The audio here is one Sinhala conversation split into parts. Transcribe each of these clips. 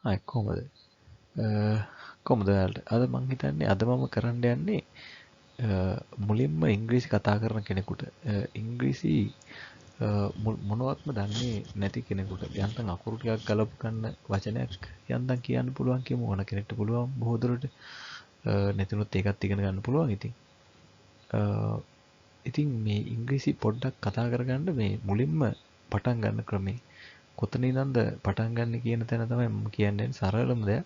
ආයි කොහමද? කොහමද ඔයාලට? අද මං හිතන්නේ අද මම කරන්න යන්නේ මුලින්ම ඉංග්‍රීසි කතා කරන කෙනෙකුට ඉංග්‍රීසි මොනවත්ම දන්නේ නැති කෙනෙකුට යන්තම් අකුරු ටිකක් ගලප ගන්න වචනයක් යන්තම් කියන්න පුළුවන් කියමු ඕන කෙනෙක්ට පුළුවන් බොහෝ දුරට නැතිනොත් ඒකත් ඉගෙන ගන්න පුළුවන් ඉතින් ඉතින් මේ ඉංග්‍රීසි පොඩ්ඩක් කතා කරගන්න මේ මුලින්ම පටන් ගන්න ක්‍රමේ කොතනින්ද පටන් ගන්න කියන තැන තමයි මම කියන්නේ සරලම දෙයක්.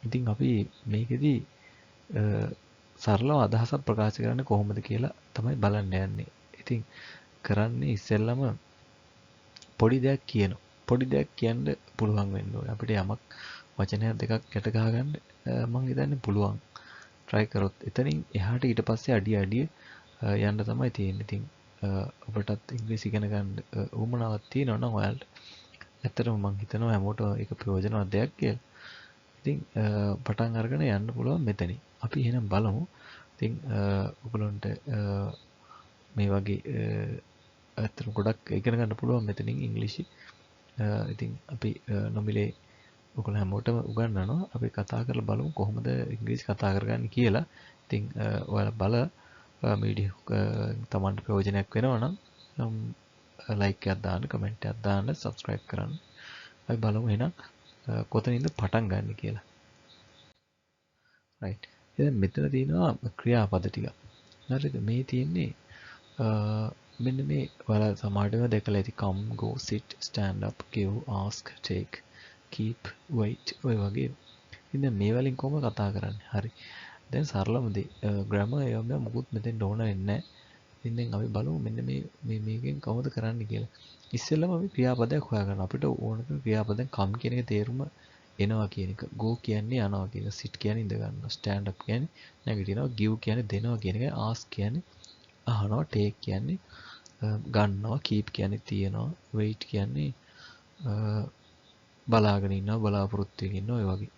ඉතින් අපි මේකෙදි සරලව අදහසක් ප්‍රකාශ කරන්න කොහොමද කියලා තමයි බලන්න යන්නේ. ඉතින් කරන්නේ ඉස්සෙල්ලම පොඩි දෙයක් කියනවා. පොඩි දෙයක් කියන්න පුළුවන් වෙන්න ඕනේ. අපිට යමක් වචනයක් දෙකක් ගැට ගහගන්න මම හිතන්නේ පුළුවන්. try කරොත් එතනින් එහාට ඊට පස්සේ අඩිය යන්න තමයි තියෙන්නේ. ඉතින් ඔබටත් ඉංග්‍රීසි ඉගෙන ගන්න උවමනාවක් තියෙනවා නම් ඔයාලට ඇත්තටම මම හිතනවා හැමෝටම ඒක ප්‍රයෝජනවත් දෙයක් කියලා. ඉතින් පටන් අරගෙන යන්න පුළුවන් මෙතනින්. අපි එහෙනම් බලමු. ඉතින් ඔයගලන්ට මේ වගේ ඇත්තටම ගොඩක් ඉගෙන ගන්න පුළුවන් මෙතනින් ඉංග්‍රීසි. ඉතින් අපි නොමිලේ ඔයගොල්ලෝ හැමෝටම උගන්වනවා. අපි කතා කරලා බලමු කොහොමද ඉංග්‍රීසි කතා කරගන්නේ කියලා. ඉතින් ඔයාලා බල වීඩියෝ තමන්ට ප්‍රයෝජනයක් වෙනවා නම් ලයික් එකක් දාන්න, කමෙන්ට් එකක් දාන්න, සබ්ස්ක්‍රයිබ් කරන්න. අපි බලමු එහෙනම් කොතනින්ද පටන් ගන්න කියලා. right. එහෙනම් මෙතන තියෙනවා ක්‍රියාපද ටික. හරිද? මේ තියෙන්නේ මෙන්න මේ ඔයාලා සමහරවිට දැකලා ඇති come, go, sit, stand up, give, ask, take, keep, wait ඔය වගේ. ඉතින් මේ වලින් කොහොමද කතා කරන්නේ? හරි. දැන් සරලම දේ grammar ඒවා මොකුත් මෙතෙන් ඕන වෙන්නේ නැහැ. ඉතින් දැන් අපි බලමු මෙන්න මේකෙන් කොහොමද කරන්න කියලා. ඉස්සෙල්ලම අපි ක්‍රියාපදයක් හොයාගන්න. අපිට ඕන කරන ක්‍රියාපදෙන් come කියන එක තේරුම එනවා කියන එක. go කියන්නේ යනවා කියන එක. sit කියන්නේ ඉඳ ගන්නවා. stand up කියන්නේ නැගිටිනවා. give කියන්නේ දෙනවා කියන එක. ask කියන්නේ අහනවා. take කියන්නේ ගන්නවා. keep කියන්නේ තියනවා. wait කියන්නේ බලාගෙන ඉන්නවා. බලාපොරොත්තු වෙමින් ඉන්නවා. ඔය වගේ.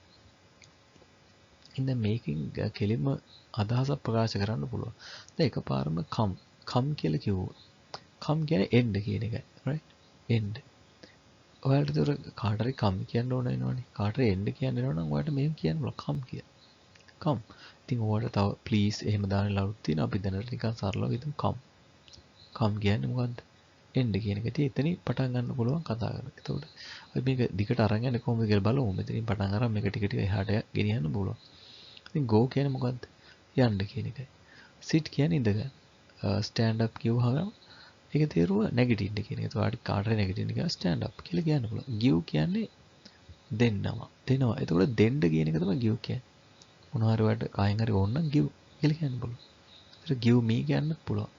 ඉතින් මේකෙන් කෙලින්ම අදහසක් ප්‍රකාශ කරන්න පුළුවන්. දැන් එකපාරම come කියලා කිව්වොත් come කියන්නේ end කියන එකයි. right? end. ඔයාලට ඒතර කාට හරි come කියන්න ඕන වෙනවනේ. කාට හරි end කියන්න වෙනවනම් ඔයාලට මෙහෙම කියන්න පුළුවන් come කියලා. come. ඉතින් ඔයාලට තව please එහෙම දාන්න ලවුත් තියෙනවා. අපි දැනට නිකන් සරලව හිතමු come. come කියන්නේ මොකද්ද? end කියන එක. ඉතින් එතනින් පටන් ගන්න පුළුවන් කතා කරන්න. එතකොට අපි මේක දිගට අරන් යන්නේ කොහොමද කියලා බලමු. මෙතනින් පටන් අරන් මේක ටික ටික එහාට ගෙනියන්න පුළුවන්. ඉතින් go කියන්නේ මොකද්ද? යන්න කියන එකයි. sit කියන්නේ ඉඳගන්න. stand up කියවහම ඒක තේරුම නැගිටින්න කියන එක. ඒතකොට කාටරි නැගිටින්න කියලා stand up කියලා කියන්න පුළුවන්. give කියන්නේ දෙන්නවා. එතකොට දෙන්න කියන එක තමයි give කියන්නේ. මොනවා හරි වලට කායෙන් හරි ඕන නම් give කියලා කියන්න පුළුවන්. ඒතර give me කියන්නත් පුළුවන්.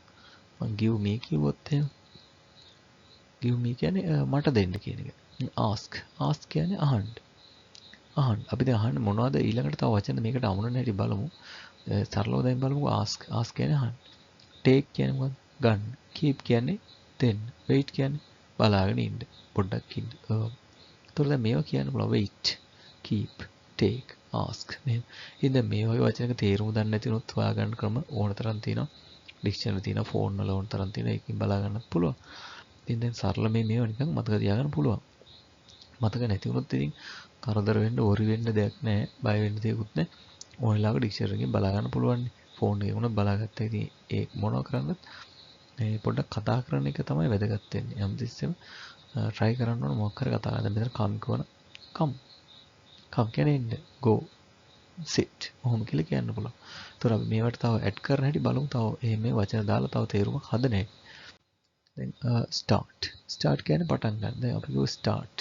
මම give me කිව්වොත් එහෙම give me කියන්නේ මට දෙන්න කියන එක. ask කියන්නේ අහන්න. අපි දැන් අහන්න මොනවද ඊළඟට තව වචන මේකට අමුණන හැටි බලමු. සරලව දැන් බලමුකෝ ask කියන්නේ අහන්න. take කියන්නේ මොකක්ද? ගන්න. keep කියන්නේ දෙන්න. wait කියන්නේ බලාගෙන ඉන්න. පොඩ්ඩක් ඉන්න. ඒතකොට දැන් මේවා කියන්න පුළුවන් wait, keep, take, ask. මෙහෙම. ඉතින් මේ වගේ වචනක තේරුම දන්නේ නැති උනොත් හොයාගන්න ක්‍රම ඕන තරම් තියෙනවා. ඩික්ෂනරි තියෙනවා, ෆෝන් වල ඕන තරම් තියෙනවා. ඒකෙන් බලා ගන්නත් පුළුවන්. ඉතින් දැන් සරල මේවා නිකන් මතක තියාගන්න පුළුවන්. මතක නැති වුණොත් ඉතින් කරදර වෙන්න ඕරි වෙන්න දෙයක් නැහැ. බය වෙන්න දෙයක්වත් නැහැ. ඕන ලාවක ඩික්ෂනරි එකෙන් බලා ගන්න පුළුවන්. ෆෝන් එකේ වුණත් බලාගත්තා. ඉතින් ඒ මොනවා කරන්නත් මේ පොඩ්ඩක් කතා කරන එක තමයි වැදගත් වෙන්නේ. හැමතිස්සෙම try කරන්න ඕන මොකක් හරි කතා කරන්න. මෙතන come කරන come කියන්නේ එන්න. go sit ඔහොම කියලා කියන්න පුළුවන්. ඒතර අපි මේවට තව ඇඩ් කරන හැටි බලමු. තව මේ වචන දාලා තව තේරුමක් හදන හැටි. දැන් start කියන්නේ පටන් ගන්න. දැන් අපි ගෝ start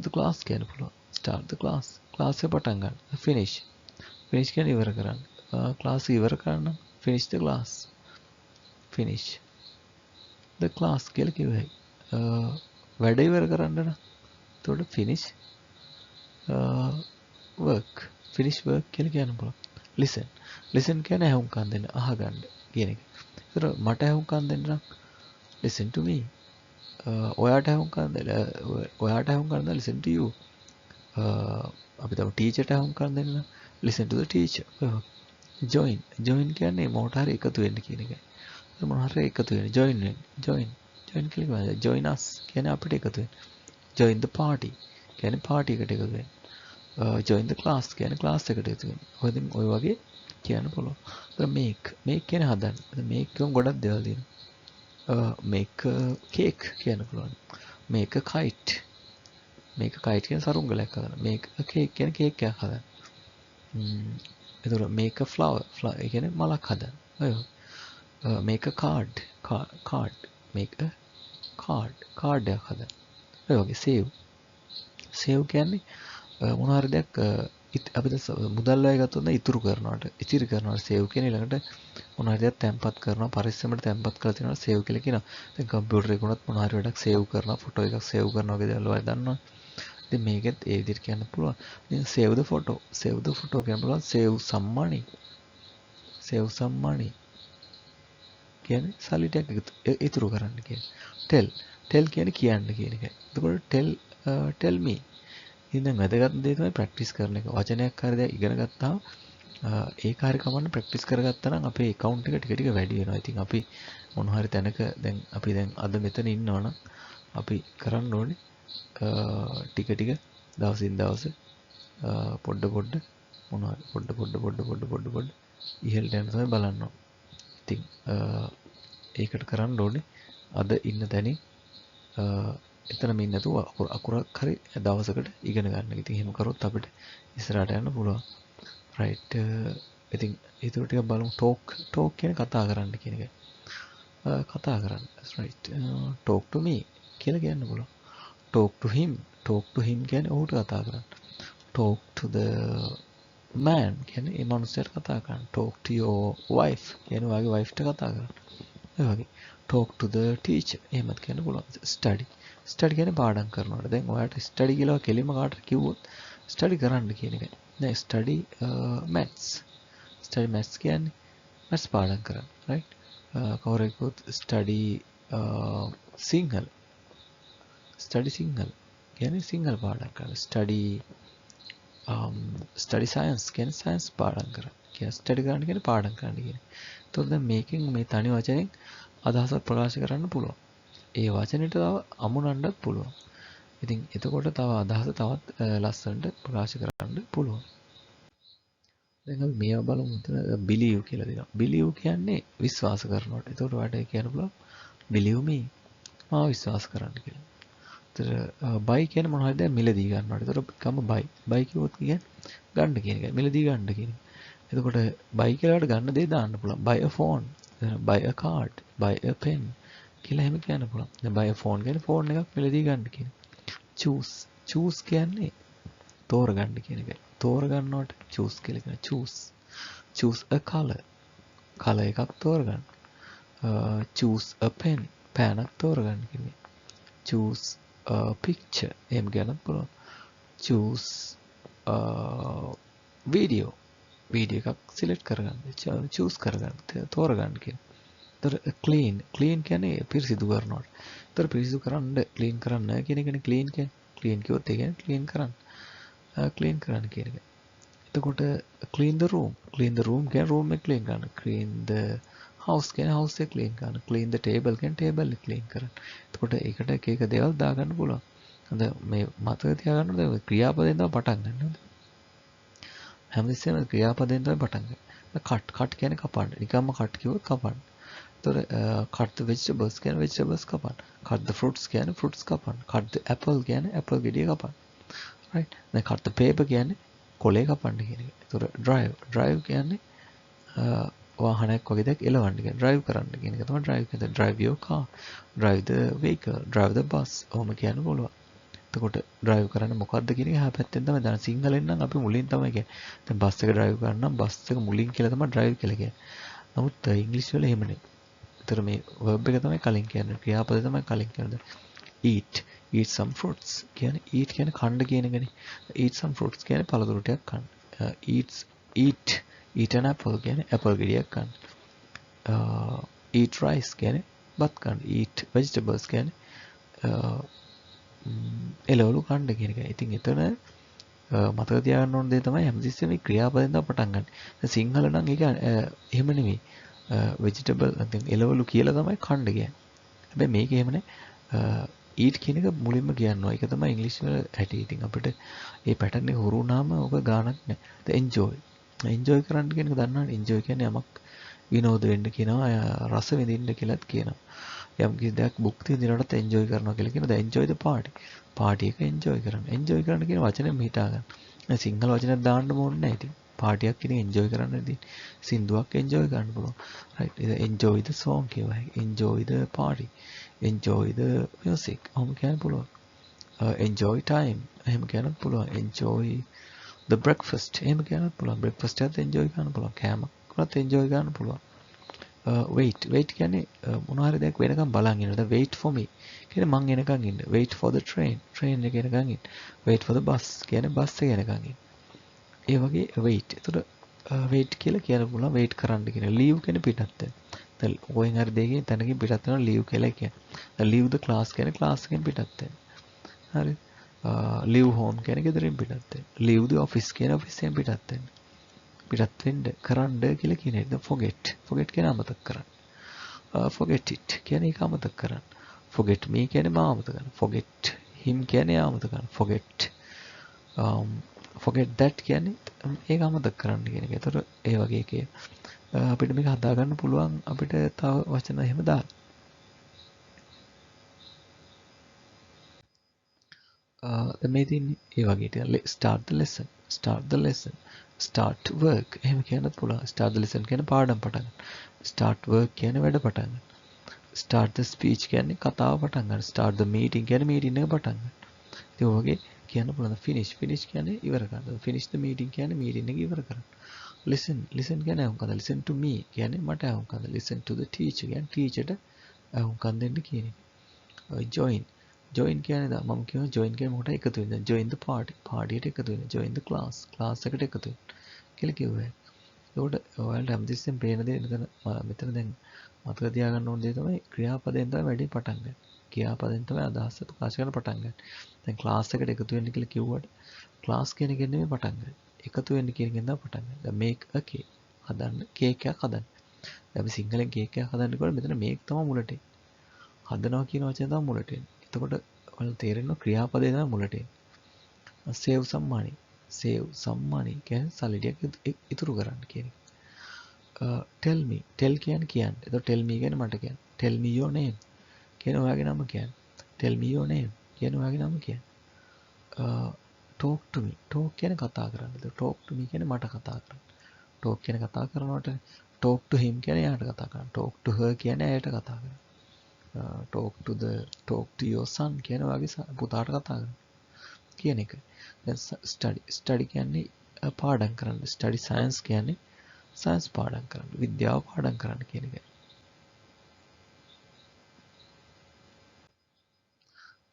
the class කියන්න පුළුවන්. start the class එක පටන් ගන්න. finish කියන්නේ ඉවර කරන්න. class ඉවර කරන්න finish the class කියලා කිව්වයි. වැඩ ඉවර කරන්න නම් එතකොට finish work කියලා කියන්න පුළුවන්. listen කියන්නේ අහුම්කම් දෙන්න, අහගන්න කියන එක. ඒතර මට අහුම්කම් දෙන්න නම් listen to me. ඔයාට අහුම්කම් දෙන්න listen to you. අපි තව ටීචර්ට අහුම්කම් දෙන්න නම් listen to the teacher. join කියන්නේ මොකට හරි එකතු වෙන්න කියන එකයි. මොනවා හරි එකතු වෙන්න join කියලා කියනවා. join us කියන්නේ අපිට එකතු වෙන්න. join the party කියන්නේ party එකට එකතු වෙන්න. join the class කියන්නේ class එකට එකතු වෙන්න. ඔය වගේ කියන්න පුළුවන්. make කියන්නේ හදන්න. make එකම ගොඩක් දේවල් තියෙනවා. make a cake කියන්න පුළුවන්. make a kite. make a kite කියන්නේ සරුංගලයක් හදන්න. make a cake කියන්නේ කේක් එකක් හදන්න. එතකොට make a flower ඒ කියන්නේ මලක් හදන්න. ඔය make a card make a card එකක් හදන්න. ඔය වගේ save කියන්නේ මොන හරි දෙයක් අපිට මුදල් වැය ගත්තොත් ඉතුරු කරනවට save කියන ඊළඟට මොන හරි දෙයක් තැම්පත් කරනවා පරිස්සමට තැම්පත් කරලා තියනවා save කියලා කියනවා. දැන් කම්පියුටර් එකේ වුණත් මොන හරි වැඩක් save කරනවා ෆොටෝ එකක් save කරනවා වගේ දේවල් ඔය දන්නවා. ඉතින් මේකෙත් ඒ විදිහට කියන්න පුළුවන්. ඉතින් save the photo කියන්න පුළුවන් save some money කියන්නේ සල්ලි ටිකක් ඉතුරු කරන්න කියන්නේ. tell කියන්නේ කියන්න කියන එක. එතකොට tell me. ඉතින් වැදගත් දේ තමයි ප්‍රැක්ටිස් කරන එක. වචනයක් හරි දෙයක් ඉගෙන ගත්තාම ඒක හරි කමන්න ප්‍රැක්ටිස් කරගත්තා නම් අපේ account එක ටික ටික වැඩි වෙනවා. ඉතින් අපි මොන හරි තැනක අපි දැන් අද මෙතන ඉන්නවනම් අපි කරන්න ඕනේ ටික ටික දවසින් දවස පොඩ ඉහළට යන තමයි බලන්න ඕනේ. ඉතින් ඒකට කරන්න ඕනේ අද ඉන්න තැනින් එතනම ඉන්න නැතුව අකුරක් හරි දවසකට ඉගෙන ගන්න. ඉතින් එහෙම කරොත් අපිට ඉස්සරහට යන්න පුළුවන්. right ඉතින් ඒක ටික බලමු talk කියන්නේ කතා කරන්න කියන එක. කතා කරන්න. that's right talk to me කියලා කියන්න පුළුවන්. talk to him කියන්නේ ඔහුට කතා කරන්න. talk to the man කියන්නේ ඒ මනුස්සයාට කතා කරන්න. talk to your wife කියන්නේ ඔයාගේ wife ට කතා කරන්න. ඒ වගේ talk to the teacher එහෙමත් කියන්න පුළුවන්. study කියන්නේ පාඩම් කරනවාට. දැන් ඔයාලට study කියලා කෙලිම කාටට කිව්වොත් study කරන්න කියන එකයි. දැන් study maths කියන්නේ maths පාඩම් කරන්න. right කවුරුත් study sinhala කියන්නේ සිංහල පාඩම් කරන්න. study science කියන්නේ science පාඩම් කරන්න. කියන්නේ study කරන්න කියන්නේ පාඩම් කරන්න කියන්නේ. එතකොට දැන් මේකෙන් මේ තනි වචනෙන් අදහසක් ප්‍රකාශ කරන්න පුළුවන්. ඒ වචනෙට තව අමුණන්නත් පුළුවන්. ඉතින් එතකොට තව අදහස තවත් ලස්සනට ප්‍රකාශ කරන්න පුළුවන්. දැන් අපි මේවා බලමු. මෙතන believe කියලා දෙනවා. believe කියන්නේ විශ්වාස කරනවට. එතකොට ඔයාලට කියන්න පුළුවන් believe me මාව විශ්වාස කරන්න කියලා. එතකොට buy කියන්නේ මොන හරිද මිලදී ගන්නවට. එතකොට කම buy කිව්වොත් කියන්නේ ගන්න කියන එකයි. මිලදී ගන්න කියන එක. එතකොට buy කියලාට ගන්න දේ දාන්න පුළුවන්. buy a phone, buy a card, buy a pen කියලා එහෙම කියන්න පුළුවන්. දැන් buy a phone කියන්නේ ෆෝන් එකක් මිලදී ගන්න කියන එක. choose කියන්නේ තෝරගන්න කියන එකයි. තෝරගන්නවට choose කියලා කියනවා. choose a color එකක් තෝරගන්න. choose a pen එකක් තෝරගන්න කියන්නේ. choose a picture එහෙම කියන්නත් පුළුවන්. choose a video එකක් select කරගන්න. choose කරගන්න තෝරගන්න කියන්නේ. එතකොට clean කියන්නේ පිරිසිදු කරනවා. එතකොට පිරිසිදු කරන්න clean කරන්න කියන එකනේ clean කියන්නේ. clean කිව්වොත් ඒ කියන්නේ clean කරන්න කියන එක. එතකොට clean the room කියන්නේ room එක clean කරන්න. clean the house කියන්නේ house එක clean කරන්න. clean the table කියන්නේ table එක clean කරන්න. එතකොට ඒකට එක දේවල් දාගන්න පුළුවන්. හොඳ මේ මතක තියාගන්න ඕනේ ක්‍රියාපදයෙන් තමයි පටන් ගන්න ඕනේ. හැමතිස්සෙම ක්‍රියාපදයෙන් තමයි පටන් ගන්න. cut කියන්නේ කපන්න. නිකම්ම cut කිව්වොත් කපන්න. එතකොට cut the vegetables කියන්නේ vegetables කපන්න. cut the fruits කියන්නේ fruits කපන්න. cut the apple කියන්නේ apple ගෙඩිය කපන්න. right දැන් cut the paper කියන්නේ කොලේ කපන්න කියන එක. එතකොට drive කියන්නේ වාහනයක් වගේ දෙයක් එලවන්න කියන drive කරන්න කියන එක තමයි drive කියන්නේ. drive your car, drive the vehicle, drive the bus ඔහොම කියන්න පුළුවන්. එතකොට drive කරන්න මොකද්ද කියන එක එහා පැත්තෙන් තමයි දාන. සිංහලෙන් නම් අපි මුලින් තමයි කියන්නේ. දැන් බස් එක drive කරන්න නම් බස් එක මුලින් කියලා තමයි drive කියලා කියන්නේ. නමුත් ඉංග්‍රීසි වල එහෙම නෙවෙයි. ඒතර මේ verb එක තමයි කලින් කියන්නේ. ක්‍රියාපදේ තමයි කලින් කියන්නේ. eat some fruits කියන්නේ eat කියන්නේ කන්න කියන එකනේ. eat some fruits කියන්නේ පළතුරු ටිකක් කන්න. eat an apple කියන්නේ apple ගෙඩියක් කන්න. eat rice කියන්නේ බත් කන්න. eat vegetables කියන්නේ එළවලු කන්න කියන එකයි. ඉතින් එතන මතක තියාගන්න ඕන දේ තමයි හැමතිස්සෙම මේ ක්‍රියාපදයෙන් තමයි පටන් ගන්න. සිංහල නම් ඒක එහෙම නෙමෙයි. vegetable නැත්නම් එළවලු කියලා තමයි කන්න කියන්නේ. හැබැයි මේක එහෙම නෑ. eat කියන එක මුලින්ම කියනවා. ඒක තමයි ඉංග්‍රීසි වල ඇටි. ඉතින් අපිට මේ පැටර්න් එක හුරු වුණාම ඔක ගානක් නැහැ. the enjoy. enjoy කරන්න කියන එක දන්නවනේ. enjoy කියන්නේ යමක් විනෝද වෙන්න කියනවා. රස විඳින්න කියලාත් කියනවා. යම් කිසි දෙයක් භුක්ති විඳිනකොටත් enjoy කරනවා කියලා කියනවා. the enjoy the party. party එක enjoy කරන්න. enjoy කරන්න කියන වචනයෙන් හිතා ගන්න. සිංහල වචනයක් දාන්න ඕනේ නැහැ ඉතින්. පාටියක් කියන එන්ජොයි කරන්න ඉතින් සින්දුවක් එන්ජොයි කරන්න පුළුවන්. right. enjoy the song කියවයි. enjoy the party. enjoy the music. ඔහොම කියන්න පුළුවන්. enjoy time. එහෙම කියන්නත් පුළුවන්. enjoy the breakfast. එහෙම කියන්නත් පුළුවන්. breakfast එකත් enjoy කරන්න පුළුවන්. කෑමක්වත් enjoy කරන්න පුළුවන්. wait කියන්නේ මොනවා හරි දෙයක් වෙනකම් බලන් ඉන්නවා. wait for me කියන්නේ මං එනකන් ඉන්න. wait for the train එක එනකන් ඉන්න. wait for the bus කියන්නේ බස් එක එනකන් ඉන්න. ඒ වගේ wait. එතකොට wait කියලා කියන්න පුළුවන් wait කරන්න කියන. leave කියන්නේ පිටත් වෙන. දැන් ඔයෙන් හරි දෙකකින් තැනකින් පිටත් වෙනවා leave කියලා කියන්නේ. දැන් leave the class කියන්නේ class එකෙන් පිටත් වෙන. හරි. leave home කියන්නේ ගෙදරින් පිටත් වෙන. leave the office කියන්නේ office එකෙන් පිටත් වෙන. පිටත් වෙන්න කරන්න කියලා කියන එක. forget කියන්නේ අමතක කරන්න. forget it කියන්නේ ඒක අමතක කරන්න. forget me කියන්නේ මම අමතක කරන්න. forget him කියන්නේ අමතක කරන්න. forget that කියන්නේ ඒක අමතක කරන්න කියන එක. ඒතර ඒ වගේ එකේ අපිට මේක හදා ගන්න පුළුවන් අපිට තව වචන එහෙම දාන්න. දැන් මේ තියෙන්නේ ඒ වගේ ටික start the lesson start work එහෙම කියන්නත් පුළුවන්. start the lesson කියන්නේ පාඩම් පටන් ගන්න. start work කියන්නේ වැඩ පටන් ගන්න. start the speech කියන්නේ කතාව පටන් ගන්න. start the meeting කියන්නේ meeting එක පටන් ගන්න. ඉතින් ඔය වගේ කියන්න පුළුවන්. finish කියන්නේ ඉවර කරන්න. finish the meeting කියන්නේ meeting එක ඉවර කරන්න. listen කියන්නේ අහුම්කන්. listen to me කියන්නේ මට අහුම්කන්. listen to the teacher කියන්නේ ටීචර්ට අහුම්කන් දෙන්න කියන එක. join කියන්නේ මම කියනවා join කියන්නේ මොකටද එකතු වෙන්න. join the party එකට එකතු වෙන්න. join the class එකට එකතු වෙන්න කියලා කිව්වා. ඒකට ඔයාලට හැමතිස්සෙම පේන දේ මෙතන දැන් මතක තියාගන්න ඕන දේ තමයි ක්‍රියාපදයෙන් තමයි වැඩි පටන් ගන්න. ක්‍රියාපදයෙන් තමයි අදහස ප්‍රකාශ කරන්න පටන් ගන්න. දැන් ක්ලාස් එකට එකතු වෙන්න කියලා කිව්වට ක්ලාස් කියන එකෙන් නෙමෙයි පටන් ගන්න. එකතු වෙන්න කියන එකෙන් තමයි පටන් ගන්න. දැන් මේක කේ හදන්න කේක් එකක් හදන්න. දැන් අපි සිංහලෙන් කේක් එකක් හදන්නකොට මෙතන මේක තමයි මුලට එන්නේ. හදනවා කියන වචනේ තමයි මුලට එන්නේ. එතකොට ඔයාලට තේරෙනවා ක්‍රියාපදේ තමයි මුලට එන්නේ. save some money කියන්නේ සල්ලි ටික ඉතුරු කරන්න කියන එක. tell කියන්නේ කියන්න. එතකොට tell me කියන්නේ මට කියන්න. tell me your name කියන ඔයාගේ නම කියන්න. tell me your name කියන ඔයාගේ නම කියන්න. talk to me කියන්නේ කතා කරන්න. එතකොට talk to me කියන්නේ මට කතා කරන්න. talk කියන්නේ කතා කරනවට talk to him කියන්නේ එයාට කතා කරන්න. talk to her කියන්නේ ඇයට කතා කරන්න. talk to your son කියන ඔයාගේ පුතාට කතා කරන්න කියන එක. දැන් study කියන්නේ පාඩම් කරන්න. study science කියන්නේ සයන්ස් පාඩම් කරන්න. විද්‍යාව පාඩම් කරන්න කියන එක.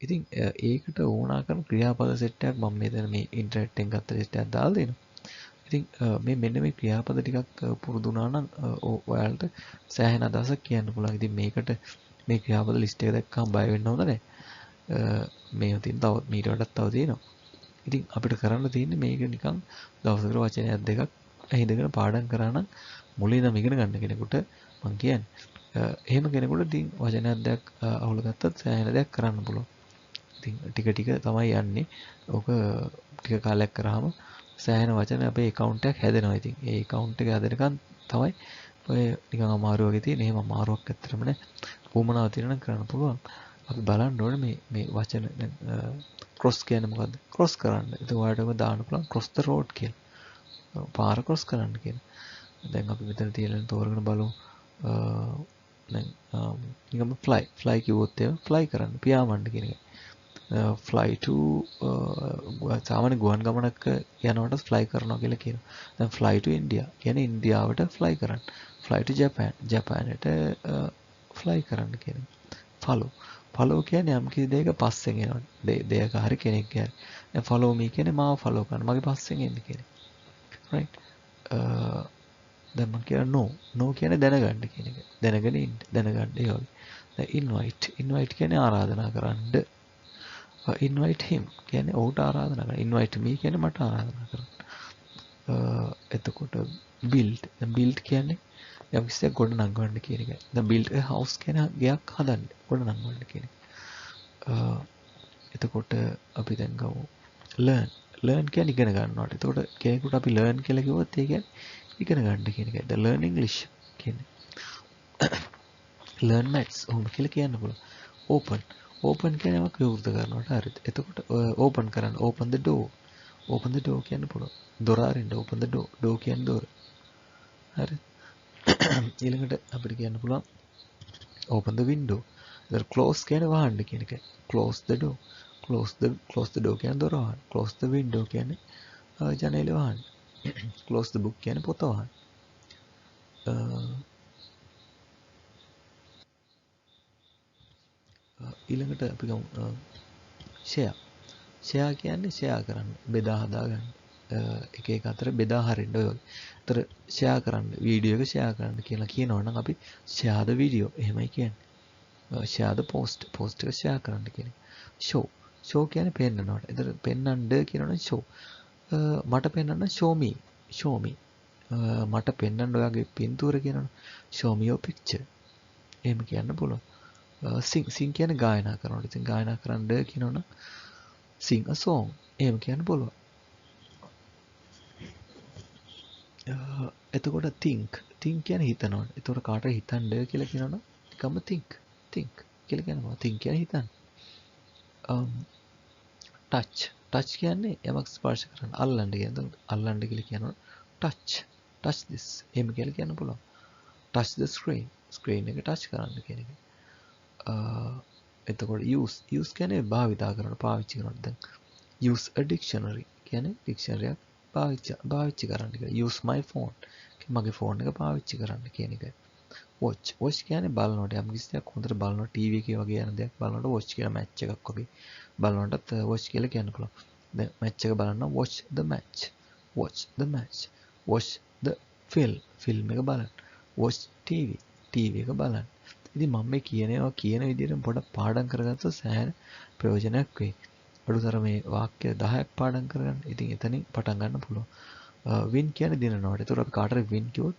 ඉතින් ඒකට ඕනා කරන ක්‍රියාපද සෙට් එකක් මම මෙතන මේ ඉන්ටර්නෙට් එකෙන් ගත්ත සෙට් එකක් දාලා දෙනවා. ඉතින් මේ මෙන්න මේ ක්‍රියාපද ටිකක් පුරුදු වුණා නම් ඔයාලට සෑහෙන අදහසක් කියන්න පුළුවන්. ඉතින් මේකට මේ ක්‍රියාපද ලිස්ට් එක දැක්කම බය වෙන්න හොඳ නැහැ. මේ තියෙන තව මීට වඩා තව තියෙනවා. ඉතින් අපිට කරන්න තියෙන්නේ මේක නිකන් දවසකට වචනයක් දෙකක් හිතගෙන පාඩම් කරා නම් මුලින්ම ඉගෙන ගන්න කෙනෙකුට මම කියන්නේ එහෙම කෙනෙකුට ඉතින් වචනයක් දෙකක් අහුල ගත්තත් සෑහෙන දෙයක් කරන්න පුළුවන්. ඉතින් ටික තමයි යන්නේ. ඕක ටික කාලයක් කරාම සෑහෙන වචන අපේ account එකක් හැදෙනවා. ඉතින් ඒ account එක හැදෙනකන් තමයි ඔය නිකන් අමාරු වගේ තියෙන. එහෙම අමාරුවක් ඇත්තටම නෑ. උවමනාව තියෙන නම් කරන්න පුළුවන්. අපි බලන්න ඕනේ මේ වචන දැන් cross කියන්නේ මොකද්ද? cross කරන්න. ඒක ඔයාලටම දාන්න පුළුවන් cross the road කියලා. පාර cross කරන්න කියලා. දැන් අපි මෙතන තියෙන තෝරගෙන බලමු. දැන් නිකම්ම fly කිව්වොත් එහෙම fly කරන්න පියාඹන්න කියන එක. fly to සාමාන්‍ය ගුවන් ගමනක් යනකොට fly කරනවා කියලා කියනවා. දැන් fly to India කියන්නේ ඉන්දියාවට fly කරන්න. fly to Japan ජපානයට fly කරන්න කියනවා. follow කියන්නේ යම් කිසි දෙයක පස්සෙන් එනවා. දෙයක හරි කෙනෙක් කියන්නේ. දැන් follow me කියන්නේ මාව follow කරන්න. මගේ පස්සෙන් එන්න කියන්නේ. right දැන් මම කියනවා no කියන්නේ දැනගන්න කියන එක. දැනගෙන ඉන්න. දැනගන්න ඒ වගේ. දැන් invite කියන්නේ ආරාධනා කරන්න. invite him කියන්නේ ඔහුට ආරාධනා කරන්න. invite me කියන්නේ මට ආරාධනා කරන්න. එතකොට build කියන්නේ යම් කිසියක් ගොඩ නංවන්න කියන එක. දැන් build a house කියන ගයක් හදන්න. ගොඩ නංවන්න කියන එක. එතකොට අපි දැන් ගමු learn කියන්නේ ඉගෙන ගන්නවට. එතකොට කෙනෙකුට අපි learn කියලා කිව්වොත් ඒ කියන්නේ ඉගෙන ගන්න කියන එකයි. the learn English කියන්නේ. learn maths ඔහොම කියලා කියන්න පුළුවන්. open කියන්නේ යමක් විවෘත කරනවට. හරිද? එතකොට open කරන්න open the door කියන්න පුළුවන්. දොර අරින්න open the door කියන්නේ දොර. හරි. ඊළඟට අපිට කියන්න පුළුවන් open the window. එතකොට close කියන්නේ වහන්න කියන එකයි. close the door කියන්නේ දොර වහන්න. close the window කියන්නේ ජනේලය වහන්න. close the book කියන්නේ පොත වහන්න. ඊළඟට අපි ගමු share කියන්නේ share කරන්න, බෙදා හදා ගන්න. එක එක අතර බෙදා හරින්න ඔය වගේ. ඒතර share කරන්න, වීඩියෝ එක share කරන්න කියලා කියනවා නම් අපි share the video එහෙමයි කියන්නේ. share the post එක share කරන්න කියන්නේ. show කියන්නේ පෙන්නනවට. ඒතර පෙන්නන්න කියනවනම් show. මට පෙන්නන්න show me. මට පෙන්නන්න ඔයාගේ පින්තූර කියනවනම් show me your picture. එහෙම කියන්න පුළුවන්. sing කියන්නේ ගායනා කරනවා. ඉතින් ගායනා කරන්න කියනවනම් sing a song. එහෙම කියන්න පුළුවන්. එතකොට think කියන්නේ හිතනවා. එතකොට කාටද හිතන්න කියලා කියනවනම් නිකම්ම think කියලා කියනවා. think කියන්නේ හිතන්න. touch කියන්නේ යමක් ස්පර්ශ කරන්න, අල්ලන්න කියන. අල්ලන්න කියලා කියනවා touch this. එහෙම කියලා කියන්න පුළුවන්. touch the screen එක touch කරන්න කියන එක. එතකොට use කියන්නේ භාවිතා කරන, පාවිච්චි කරන. දැන් use a dictionary කියන්නේ dictionary එකක් පාවිච්චි කරන්න කියලා. use my phone මගේ ෆෝන් එක පාවිච්චි කරන්න කියන එක. watch කියන්නේ බලනකොට යම් කිසි දෙයක් හොඳට බලනකොට TV එකේ වගේ යන දෙයක් බලනකොට watch කියලා match එකක් වගේ බලනකොටත් watch කියලා කියන්න පුළුවන්. දැන් match එක බලන්න watch the match watch the film එක බලන්න. watch TV එක බලන්න. ඉතින් මම මේ කියන විදිහට පොඩක් පාඩම් කරගත්තොත් සෑහෙන ප්‍රයෝජනයක් වෙයි. අඩුතර මේ වාක්‍ය 10ක් පාඩම් කරගන්න. ඉතින් එතනින් පටන් ගන්න පුළුවන්. win කියන්නේ දිනනවාට. ඒතකොට අපි කාටද win කිව්වොත්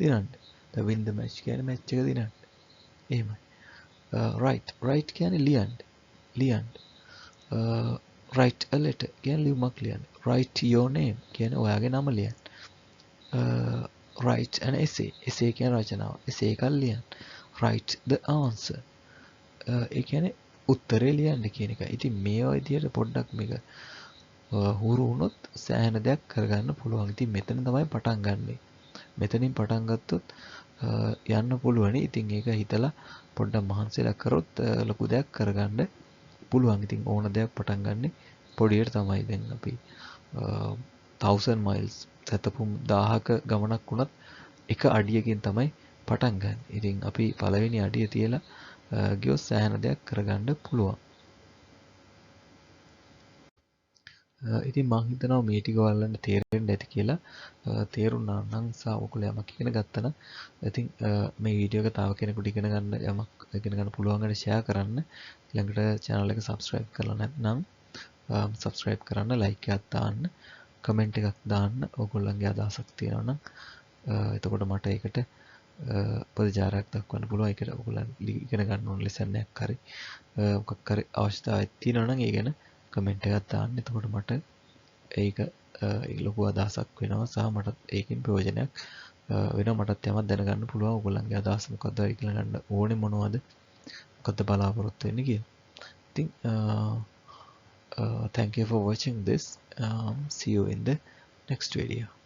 දිනන්න. the win the match කියන්නේ match එක දිනන්න. එහෙමයි. write කියන්නේ ලියන්න. write a letter කියන්නේ ලියුමක් ලියන්න. write your name කියන්නේ ඔයාගේ නම ලියන්න. write an essay කියන්නේ රචනාව. essay එකක් ලියන්න. write the answer ඒ කියන්නේ උත්තරේ ලියන්න කියන එක. ඉතින් මේ විදිහට පොඩ්ඩක් මේක හුරු වුණොත් සෑහෙන දෙයක් කරගන්න පුළුවන්. ඉතින් මෙතන තමයි පටන් ගන්නෙ. මෙතනින් පටන් ගත්තොත් යන්න පුළුවනි. ඉතින් ඒක හිතලා පොඩ්ඩක් මහන්සිලා කරොත් ලොකු දෙයක් කරගන්න පුළුවන්. ඉතින් ඕන දෙයක් පටන් ගන්නෙ පොඩියට තමයි. දැන් අපි 1000 miles සතපුම් 1000ක ගමනක් වුණත් එක අඩියකින් තමයි පටන් ගන්න. ඉතින් අපි පළවෙනි අඩිය තියලා ගියොත් සෑහෙන දෙයක් කරගන්න පුළුවන්. ඉතින් මම හිතනවා මේ ටික ඔයාලන්ට තේරෙන්න ඇති කියලා. තේරුණා නම් සහ ඔයගොල්ලෝ යමක් ඉගෙන ගත්තා නම් ඉතින් මේ වීඩියෝ එක තව කෙනෙකුට ඉගෙන ගන්න පුළුවන් ගැන ෂෙයා කරන්න. ඊළඟට channel එක subscribe කරලා නැත්නම් subscribe කරන්න, like එකක් දාන්න, comment එකක් දාන්න. ඔයගොල්ලන්ගේ අදහසක් තියෙනවා නම් එතකොට මට ඒකට ප්‍රතිචාරයක් දක්වන්න පුළුවන්. ඒකට ඔයගොල්ලන් ඉගෙන ගන්න ඕන lesson එකක් හරි මොකක් හරි අවශ්‍යතාවයක් තියෙනවා නම් ඒ ගැන කමෙන්ට් එකක් දාන්න. එතකොට මට ඒක ලොකු අදහසක් වෙනවා සහ මට ඒකෙන් ප්‍රයෝජනයක් වෙනවා. මටත් යමක් දැනගන්න පුළුවන්. ඔයගොල්ලන්ගේ අදහස මොකද්ද කියලා ගන්න ඕනේ මොනවද? මොකද්ද බලාපොරොත්තු වෙන්නේ කියලා. ඉතින් thank you for watching this. See you in the next video.